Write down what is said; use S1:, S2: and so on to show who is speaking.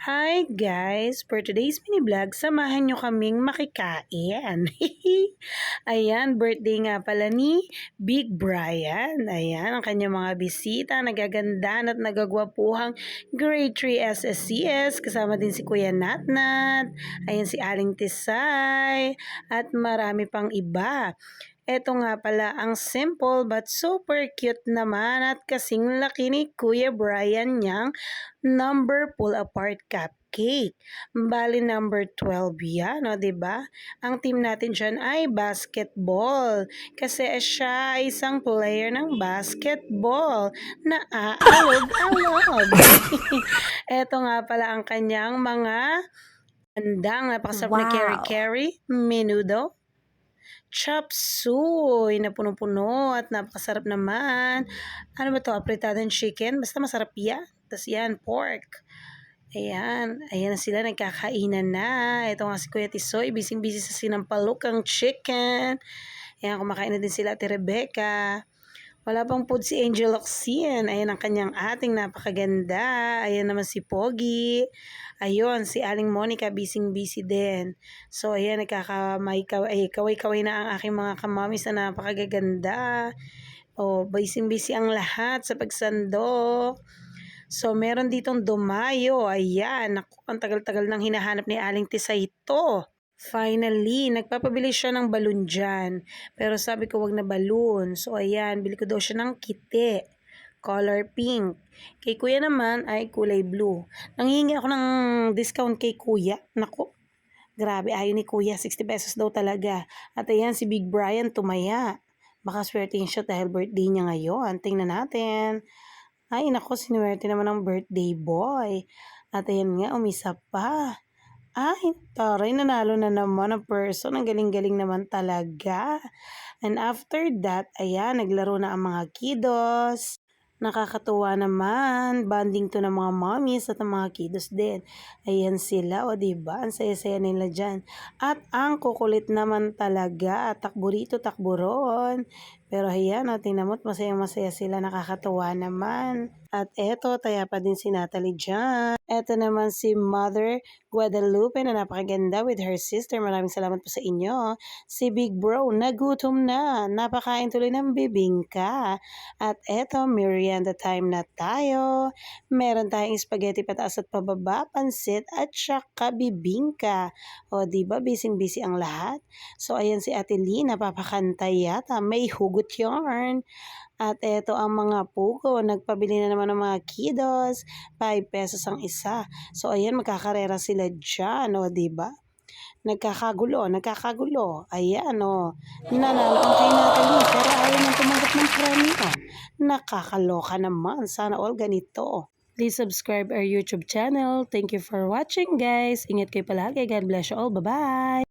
S1: Hi guys! For today's mini vlog, samahan nyo kaming makikain. Ayan, birthday nga pala ni Big Brian. Ayan, ang kanyang mga bisita, nagaganda at nagagwapuhang Grade 3 SSCS. Kasama din si Kuya Natnat. Ayan, si Aling Tisay. At marami pang iba. Eto nga pala ang simple but super cute naman at kasing laki ni Kuya Brian niyang number pull apart cupcake. Bali number 12 yan, o 'di ba? Ang team natin diyan ay basketball kasi siya ay isang player ng basketball na aalog-alog. Eto nga pala ang kanyang mga handang napakasarap na
S2: Wow!
S1: keri-keri, menudo, chop suey na punong-puno at napakasarap naman. Ano ba 'to, apritadong chicken? Basta masarap yan. Tas yan, pork. Ayan, ayan na sila, nagkakainan na. Ito nga si Kuya Tisoy, busy-busy sa sinampalukang chicken. Ayan, kumakain na din sila Ate Rebecca. Wala pang food si Angel Oxien. Ayan ang kanyang ating napakaganda. Ayan naman si Pogi. Ayun, si Aling Monica, busy-busy din. So, ayan, kaway-kaway na ang aking mga kamamis na napakaganda. O, busy-busy ang lahat sa pagsandok. So, meron ditong dumayo. Ayan, naku, ang tagal-tagal nang hinahanap ni Aling Tisay ito. Finally, nagpapabili siya ng balon dyan. Pero sabi ko wag na balon. So ayan, bili ko daw siya ng kite. Color pink. Kay kuya naman ay kulay blue. Nanghihingi ako ng discount kay kuya. Naku, grabe, ayaw ni kuya. 60 pesos daw talaga. At ayan, si Big Brian tumaya. Baka swertihin siya dahil birthday niya ngayon. Tingnan natin. Ay, naku, sinuwerte naman ng birthday boy. At ayan nga, umisa pa. Ay, taray, nanalo na naman ang person. Ang galing-galing naman talaga. And after that, ayan, naglaro na ang mga kiddos. Nakakatuwa naman. Bonding to ng mga mommies at ang mga kiddos din. Ayan sila, o diba? Ang saya-saya nila dyan. At ang kukulit naman talaga. Takbo rito, takbo ron. Pero ayan, o, tingnan mo't masayang-masaya sila. Nakakatuwa naman. At eto, taya pa din si Natalie dyan. Eto naman si Mother Guadalupe na napakaganda with her sister. Maraming salamat po sa inyo. Si Big Bro, nagutom na. Napakain tuloy ng bibingka. At eto, merienda time na tayo. Meron tayong spaghetti pataas at pababa, pansit at saka bibingka. O diba, busy-busy ang lahat. So ayan si Ate Lee, napapakanta yata. May hugot yarn. At eto ang mga pugo, nagpabili na naman ng mga kiddos, 5 pesos ang isa. So ayan, magkakarera sila dyan, o diba? Nagkakagulo. Ayan, o. Nanalo ang kay Natalie, pero ayaw nang tumanggap ng premyo. Nakakaloka naman. Sana all ganito. Please subscribe our YouTube channel. Thank you for watching, guys. Ingat kayo palagi. God bless you all. Bye-bye!